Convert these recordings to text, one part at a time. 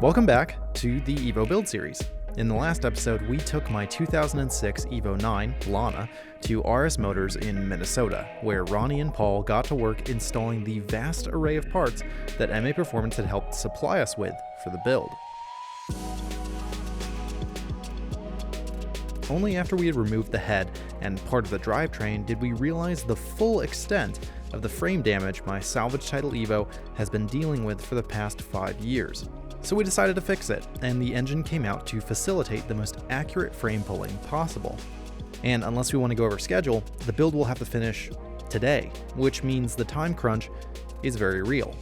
Welcome back to the Evo build series. In the last episode, we took my 2006 Evo 9, Lana, to RS Motors in Minnesota, where Ronnie and Paul got to work installing the vast array of parts that MA Performance had helped supply us with for the build. Only after we had removed the head and part of the drivetrain did we realize the full extent of the frame damage my salvage title Evo has been dealing with for the past 5 years. So we decided to fix it, and the engine came out to facilitate the most accurate frame pulling possible. And unless we want to go over schedule, the build will have to finish today, which means the time crunch is very real.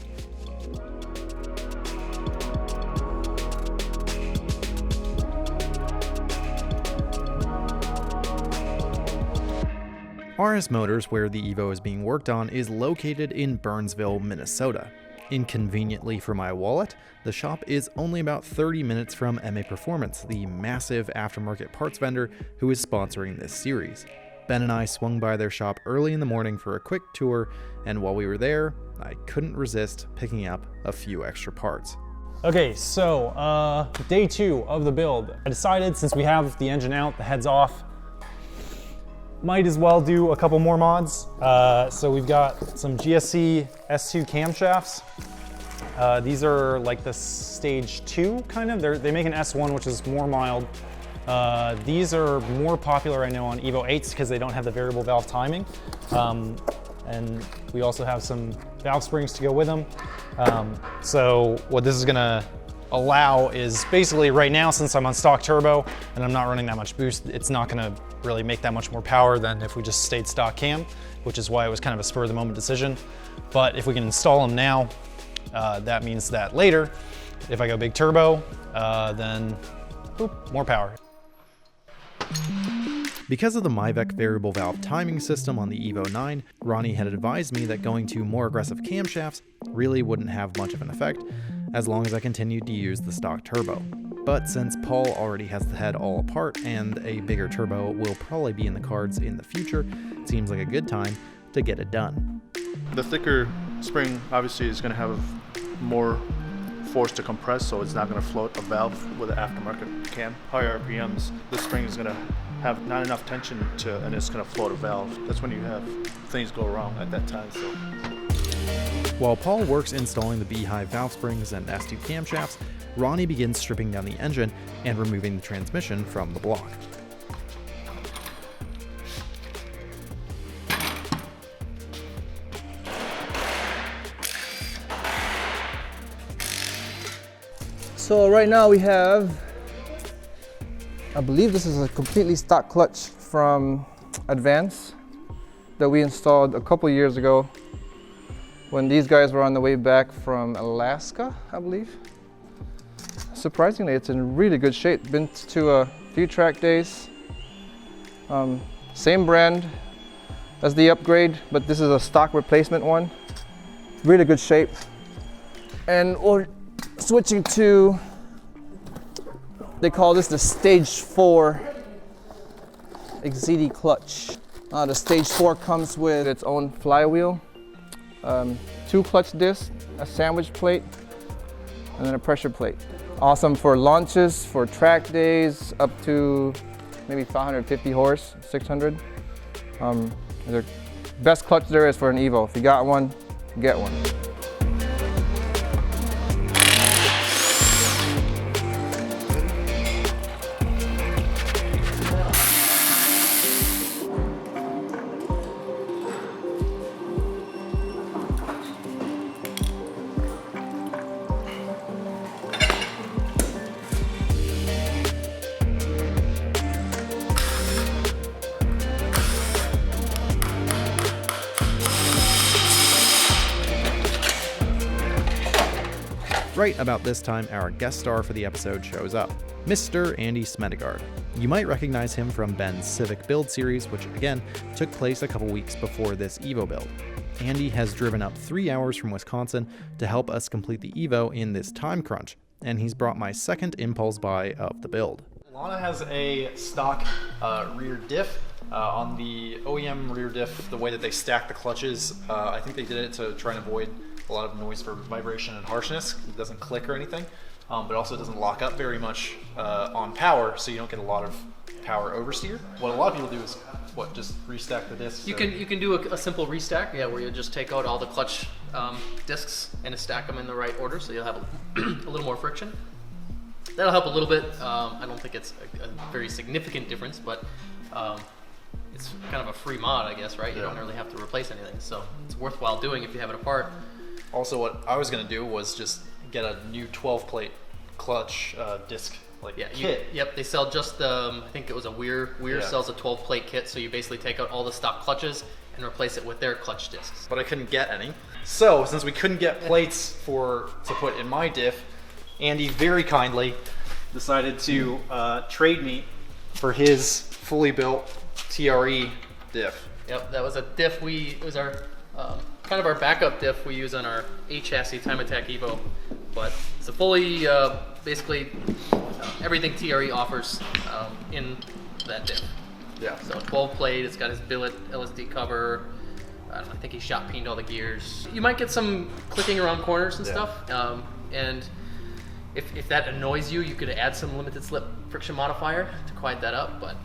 RS Motors, where the Evo is being worked on, is located in Burnsville, Minnesota. Inconveniently for my wallet, the shop is only about 30 minutes from MA Performance, the massive aftermarket parts vendor who is sponsoring this series. Ben and I swung by their shop early in the morning for a quick tour, and while we were there, I couldn't resist picking up a few extra parts. Okay, so day 2 of the build. I decided since we have the engine out, the head's off, might as well do a couple more mods. So we've got some GSC S2 camshafts. These are like the stage 2 kind of. They make an S1 which is more mild. These are more popular I know on Evo 8s because they don't have the variable valve timing. And we also have some valve springs to go with them. So what this is gonna allow is basically right now, since I'm on stock turbo and I'm not running that much boost, it's not gonna really make that much more power than if we just stayed stock cam, which is why it was kind of a spur of the moment decision. But if we can install them now, that means that later, if I go big turbo, then boop, more power. Because of the MyVec variable valve timing system on the Evo 9, Ronnie had advised me that going to more aggressive camshafts really wouldn't have much of an effect, as long as I continued to use the stock turbo. But since Paul already has the head all apart and a bigger turbo will probably be in the cards in the future, it seems like a good time to get it done. The thicker spring obviously is going to have more force to compress, so it's not going to float a valve with an aftermarket cam. Higher RPMs, the spring is going to have not enough tension and it's going to float a valve. That's when you have things go wrong at that time. So. While Paul works installing the Beehive valve springs and S2 camshafts, Ronnie begins stripping down the engine and removing the transmission from the block. So right now we have, I believe this is a completely stock clutch from Advance that we installed a couple years ago when these guys were on the way back from Alaska, I believe. Surprisingly, it's in really good shape. Been to a few track days. Same brand as the upgrade, but this is a stock replacement one. Really good shape. And we're switching to, they call this the stage 4 XZD clutch. The stage 4 comes with its own flywheel, 2 clutch discs, a sandwich plate, and then a pressure plate. Awesome for launches, for track days, up to maybe 550 horse, 600. The best clutch there is for an Evo. If you got one, get one. Right about this time, our guest star for the episode shows up, Mr. Andy Smedegard. You might recognize him from Ben's Civic build series, which again took place a couple weeks before this Evo build. Andy has driven up 3 hours from Wisconsin to help us complete the Evo in this time crunch, and he's brought my second impulse buy of the build. Lana has a stock rear diff. On the OEM rear diff, the way that they stack the clutches, I think they did it to try and avoid a lot of noise for vibration and harshness. It doesn't click or anything. but also doesn't lock up very much on power, so you don't get a lot of power oversteer. What a lot of people do is, what, just restack the discs? You can do a simple restack, yeah, where you just take out all the clutch discs and stack them in the right order, so you'll have a little more friction. That'll help a little bit. I don't think it's a very significant difference, but it's kind of a free mod, I guess, right? You don't really have to replace anything, so it's worthwhile doing if you have it apart. Also, what I was going to do was just get a new 12-plate clutch disc kit. Yep, they sell just the, I think it was a Weir sells a 12-plate kit, so you basically take out all the stock clutches and replace it with their clutch discs. But I couldn't get any. So, since we couldn't get plates to put in my diff, Andy very kindly decided to trade me for his fully built TRE diff. Yep, that was a diff it was our kind of our backup diff we use on our A-chassis Time Attack Evo, but it's a fully, basically everything TRE offers in that diff. Yeah. So 12 plate, it's got his billet LSD cover. I think he shot peened all the gears. You might get some clicking around corners and stuff, and if that annoys you, you could add some limited slip friction modifier to quiet that up, but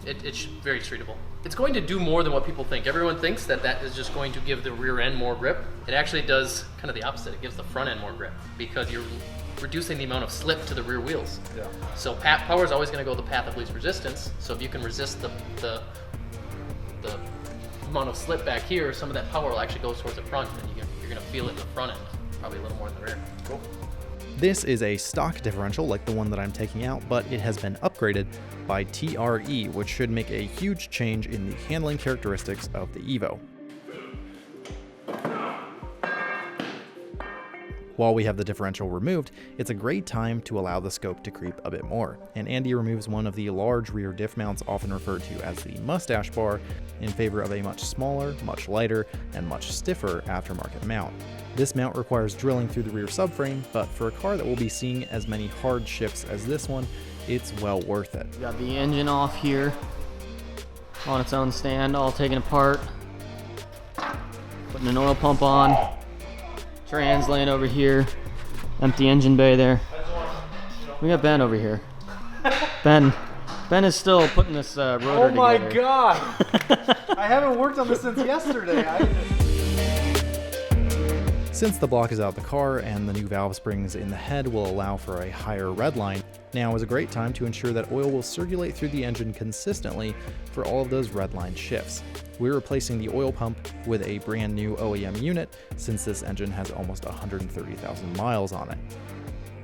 it's very treatable. It's going to do more than what people think. Everyone thinks that is just going to give the rear end more grip. It actually does kind of the opposite. It gives the front end more grip because you're reducing the amount of slip to the rear wheels. Yeah. So power is always going to go the path of least resistance. So if you can resist the amount of slip back here, some of that power will actually go towards the front, and you're going to feel it in the front end, probably a little more in the rear. Cool. This is a stock differential like the one that I'm taking out, but it has been upgraded by TRE, which should make a huge change in the handling characteristics of the Evo. While we have the differential removed, it's a great time to allow the scope to creep a bit more, and Andy removes one of the large rear diff mounts often referred to as the mustache bar in favor of a much smaller, much lighter, and much stiffer aftermarket mount. This mount requires drilling through the rear subframe, but for a car that will be seeing as many hard shifts as this one, it's well worth it. We got the engine off here on its own stand, all taken apart. Putting an oil pump on. Trans laying over here. Empty engine bay there. We got Ben over here. Ben is still putting this rotor together. Oh my god! I haven't worked on this since yesterday. Since the block is out of the car and the new valve springs in the head will allow for a higher red line, now is a great time to ensure that oil will circulate through the engine consistently for all of those red line shifts. We're replacing the oil pump with a brand new OEM unit since this engine has almost 130,000 miles on it.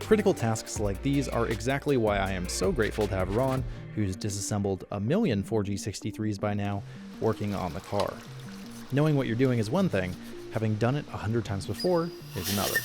Critical tasks like these are exactly why I am so grateful to have Ron, who's disassembled a million 4G63s by now, working on the car. Knowing what you're doing is one thing, having done it 100 times before is another.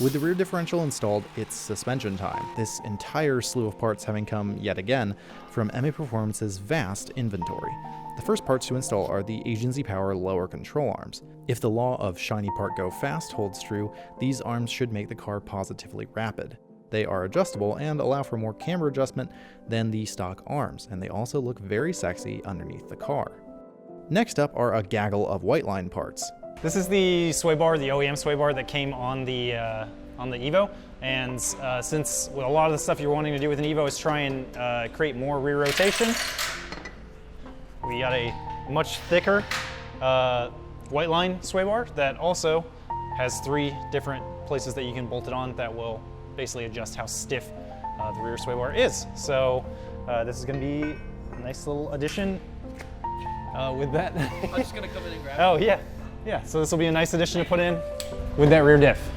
With the rear differential installed, it's suspension time, this entire slew of parts having come, yet again, from MA Performance's vast inventory. The first parts to install are the Agency Power lower control arms. If the law of shiny part go fast holds true, these arms should make the car positively rapid. They are adjustable and allow for more camber adjustment than the stock arms, and they also look very sexy underneath the car. Next up are a gaggle of white line parts. This is the sway bar, the OEM sway bar that came on the Evo, and since a lot of the stuff you're wanting to do with an Evo is try and create more rear rotation, we got a much thicker white line sway bar that also has 3 different places that you can bolt it on that will basically adjust how stiff the rear sway bar is. So this is going to be a nice little addition with that. I'm just going to come in and grab it. Oh yeah. Yeah, so this will be a nice addition to put in with that rear diff.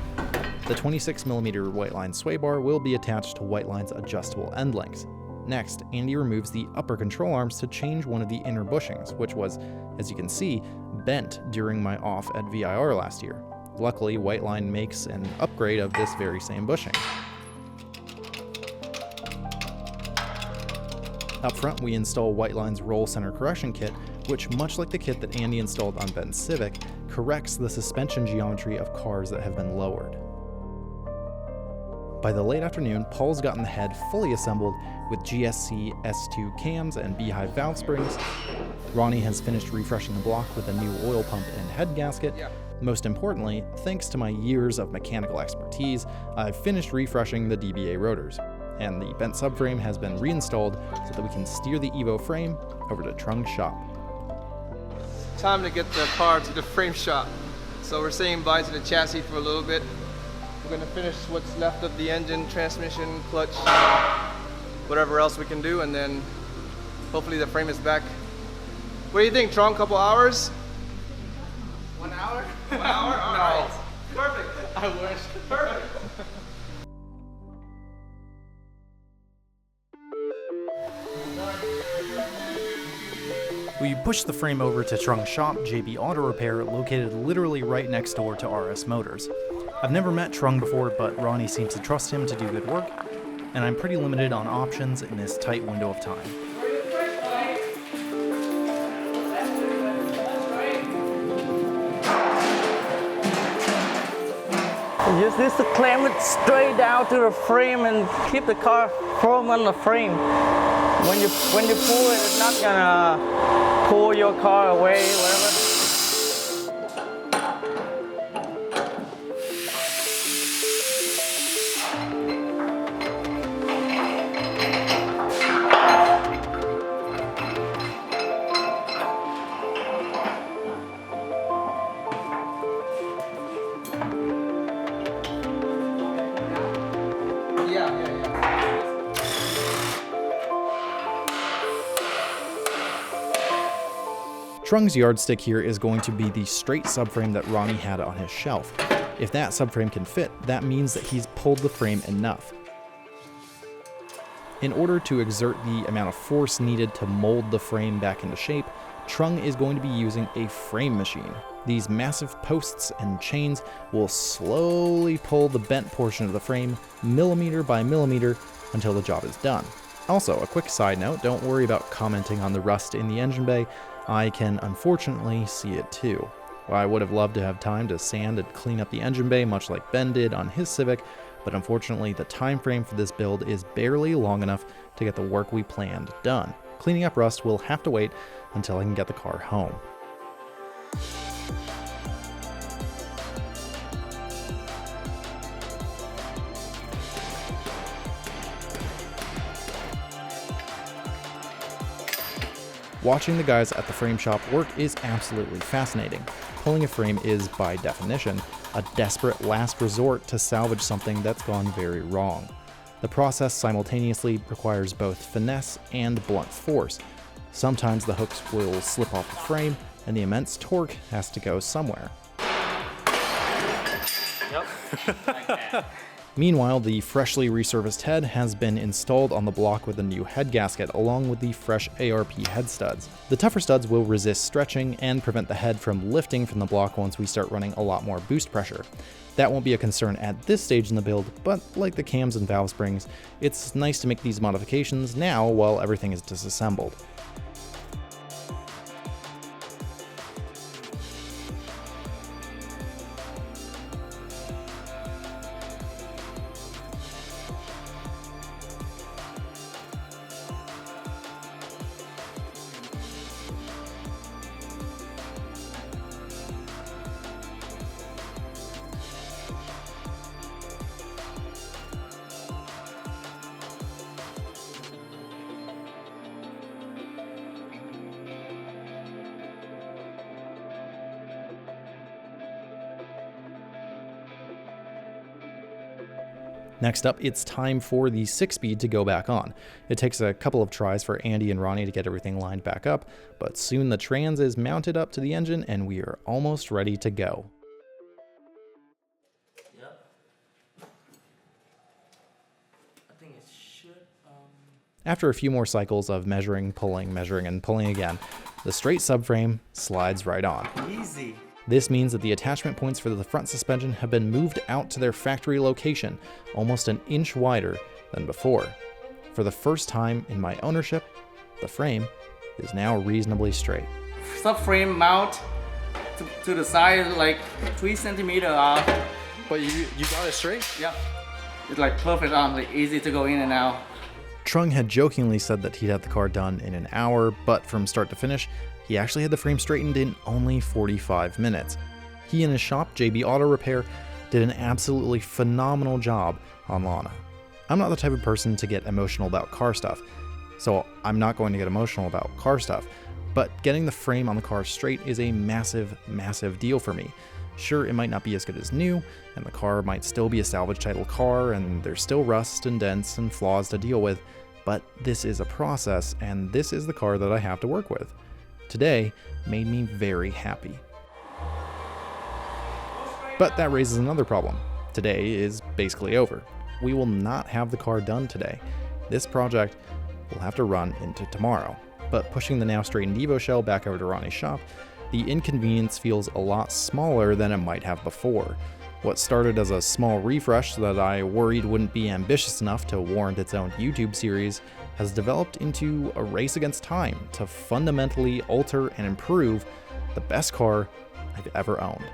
The 26mm white line sway bar will be attached to white line's adjustable end links. Next, Andy removes the upper control arms to change one of the inner bushings, which was, as you can see, bent during my off at VIR last year. Luckily, white line makes an upgrade of this very same bushing. Up front, we install white line's roll center correction kit, which, much like the kit that Andy installed on Ben's Civic, corrects the suspension geometry of cars that have been lowered. By the late afternoon, Paul's gotten the head fully assembled with GSC S2 cams and beehive valve springs. Ronnie has finished refreshing the block with a new oil pump and head gasket. Most importantly, thanks to my years of mechanical expertise, I've finished refreshing the DBA rotors, and the bent subframe has been reinstalled so that we can steer the Evo frame over to Trung's shop. Time to get the car to the frame shop. So we're saying bye to the chassis for a little bit. We're gonna finish what's left of the engine, transmission, clutch, whatever else we can do, and then hopefully the frame is back. What do you think, Trung? Couple hours? 1 hour? 1 hour? All right. Perfect. I wish. Perfect. We pushed the frame over to Trung's shop, JB Auto Repair, located literally right next door to RS Motors. I've never met Trung before, but Ronnie seems to trust him to do good work, and I'm pretty limited on options in this tight window of time. You just need to clamp it straight down to the frame and keep the car firm on the frame. When you pull it, it's not gonna pull your car away, whatever. Trung's yardstick here is going to be the straight subframe that Ronnie had on his shelf. If that subframe can fit, that means that he's pulled the frame enough. In order to exert the amount of force needed to mold the frame back into shape, Trung is going to be using a frame machine. These massive posts and chains will slowly pull the bent portion of the frame millimeter by millimeter until the job is done. Also, a quick side note, don't worry about commenting on the rust in the engine bay. I can unfortunately see it too. Well, I would have loved to have time to sand and clean up the engine bay much like Ben did on his Civic, but unfortunately the time frame for this build is barely long enough to get the work we planned done. Cleaning up rust will have to wait until I can get the car home. Watching the guys at the frame shop work is absolutely fascinating. Pulling a frame is, by definition, a desperate last resort to salvage something that's gone very wrong. The process simultaneously requires both finesse and blunt force. Sometimes the hooks will slip off the frame, and the immense torque has to go somewhere. Yep. Meanwhile, the freshly resurfaced head has been installed on the block with a new head gasket along with the fresh ARP head studs. The tougher studs will resist stretching and prevent the head from lifting from the block once we start running a lot more boost pressure. That won't be a concern at this stage in the build, but like the cams and valve springs, it's nice to make these modifications now while everything is disassembled. Next up, it's time for the 6-speed to go back on. It takes a couple of tries for Andy and Ronnie to get everything lined back up, but soon the trans is mounted up to the engine and we are almost ready to go. Yep. I think it should. After a few more cycles of measuring, measuring, and pulling again, the straight subframe slides right on. Easy. This means that the attachment points for the front suspension have been moved out to their factory location, almost an inch wider than before. For the first time in my ownership, the frame is now reasonably straight. Subframe mount to the side like 3 centimeters off. But you got it straight? Yeah. It's like perfect arm, like easy to go in and out. Trung had jokingly said that he'd have the car done in an hour, but from start to finish, he actually had the frame straightened in only 45 minutes. He and his shop, JB Auto Repair, did an absolutely phenomenal job on Lana. I'm not the type of person to get emotional about car stuff, so I'm not going to get emotional about car stuff, but getting the frame on the car straight is a massive, massive deal for me. Sure, it might not be as good as new, and the car might still be a salvage title car, and there's still rust and dents and flaws to deal with, but this is a process, and this is the car that I have to work with. Today made me very happy. But that raises another problem. Today is basically over. We will not have the car done today. This project will have to run into tomorrow. But pushing the now straightened Evo shell back over to Ronnie's shop, the inconvenience feels a lot smaller than it might have before. What started as a small refresh that I worried wouldn't be ambitious enough to warrant its own YouTube series has developed into a race against time to fundamentally alter and improve the best car I've ever owned.